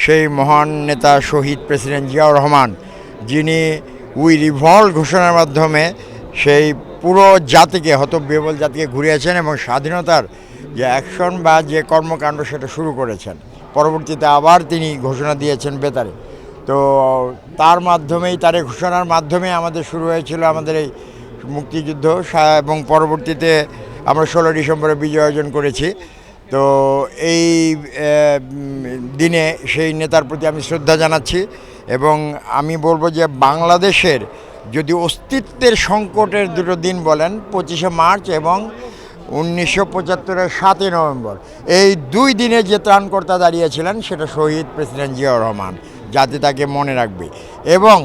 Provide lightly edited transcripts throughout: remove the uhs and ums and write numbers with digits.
সেই মহান নেতা শহীদ প্রেসিডেন্ট জিয়াউর রহমান, যিনি উই রিভল্ট ঘোষণার মাধ্যমে সেই পুরো জাতিকে, হতবিহ্বল জাতিকে ঘুরিয়েছেন এবং স্বাধীনতার যে অ্যাকশন বা যে কর্মকাণ্ড সেটা শুরু করেছেন। পরবর্তীতে আবার তিনি ঘোষণা দিয়েছেন বেতারে। তো তার মাধ্যমেই, তার এই ঘোষণার মাধ্যমে আমাদের শুরু হয়েছিল আমাদের এই মুক্তিযুদ্ধ, এবং পরবর্তীতে আমরা 16 ডিসেম্বরে বিজয় অর্জন করেছি। তো এই দিনে সেই নেতার প্রতি আমি শ্রদ্ধা জানাচ্ছি এবং আমি বলবো যে বাংলাদেশের যদি অস্তিত্বের সংকটের দুটো দিন বলেন, 25শে মার্চ এবং 1975-এর 7ই নভেম্বর, এই দুই দিনে যে ত্রাণকর্তা দাঁড়িয়েছিলেন সেটা শহীদ প্রেসিডেন্ট জিয়াউর রহমান। জাতি তাকে মনে রাখবে। এবং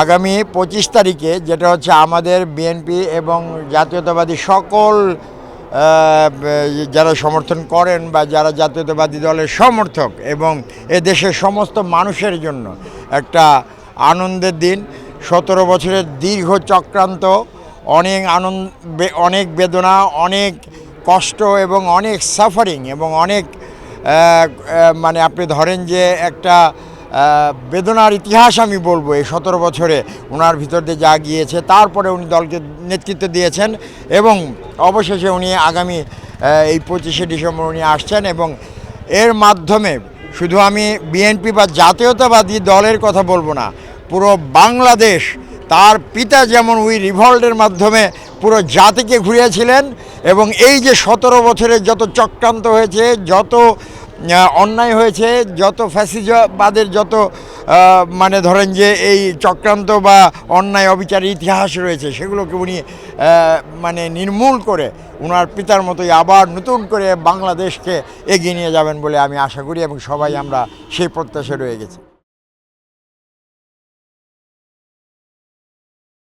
আগামী 25 তারিখে, যেটা হচ্ছে আমাদের বিএনপি এবং জাতীয়তাবাদী সকল যারা সমর্থন করেন বা যারা জাতীয়তাবাদী দলের সমর্থক এবং এ দেশের সমস্ত মানুষের জন্য একটা আনন্দের দিন। 17 বছরের দীর্ঘ চক্রান্ত, অনেক বেদনা, অনেক কষ্ট এবং অনেক সাফারিং এবং অনেক মানে আপনি ধরেন যে একটা বেদনার ইতিহাস আমি বলবো এই 17 বছরে ওনার ভিতর দিয়ে যা গিয়েছে। তারপরে উনি দলকে নেতৃত্ব দিয়েছেন এবং অবশেষে উনি আগামী এই 25শে ডিসেম্বর উনি আসছেন। এবং এর মাধ্যমে শুধু আমি বিএনপি বা জাতীয়তাবাদী দলের কথা বলবো না, পুরো বাংলাদেশ, তার পিতা যেমন উই রিভল্টের মাধ্যমে পুরো জাতিকে ঘুরিয়েছিলেন এবং এই যে 17 বছরের যত চক্রান্ত হয়েছে, যত অন্যায় হয়েছে, যত ফ্যাসিজবাদের যত মানে ধরেন যে এই চক্রান্ত বা অন্যায় অবিচারের ইতিহাস রয়েছে, সেগুলোকে উনি মানে নির্মূল করে ওনার পিতার মতোই আবার নতুন করে বাংলাদেশকে এগিয়ে নিয়ে যাবেন বলে আমি আশা করি এবং সবাই আমরা সেই প্রত্যাশা রয়ে গেছি।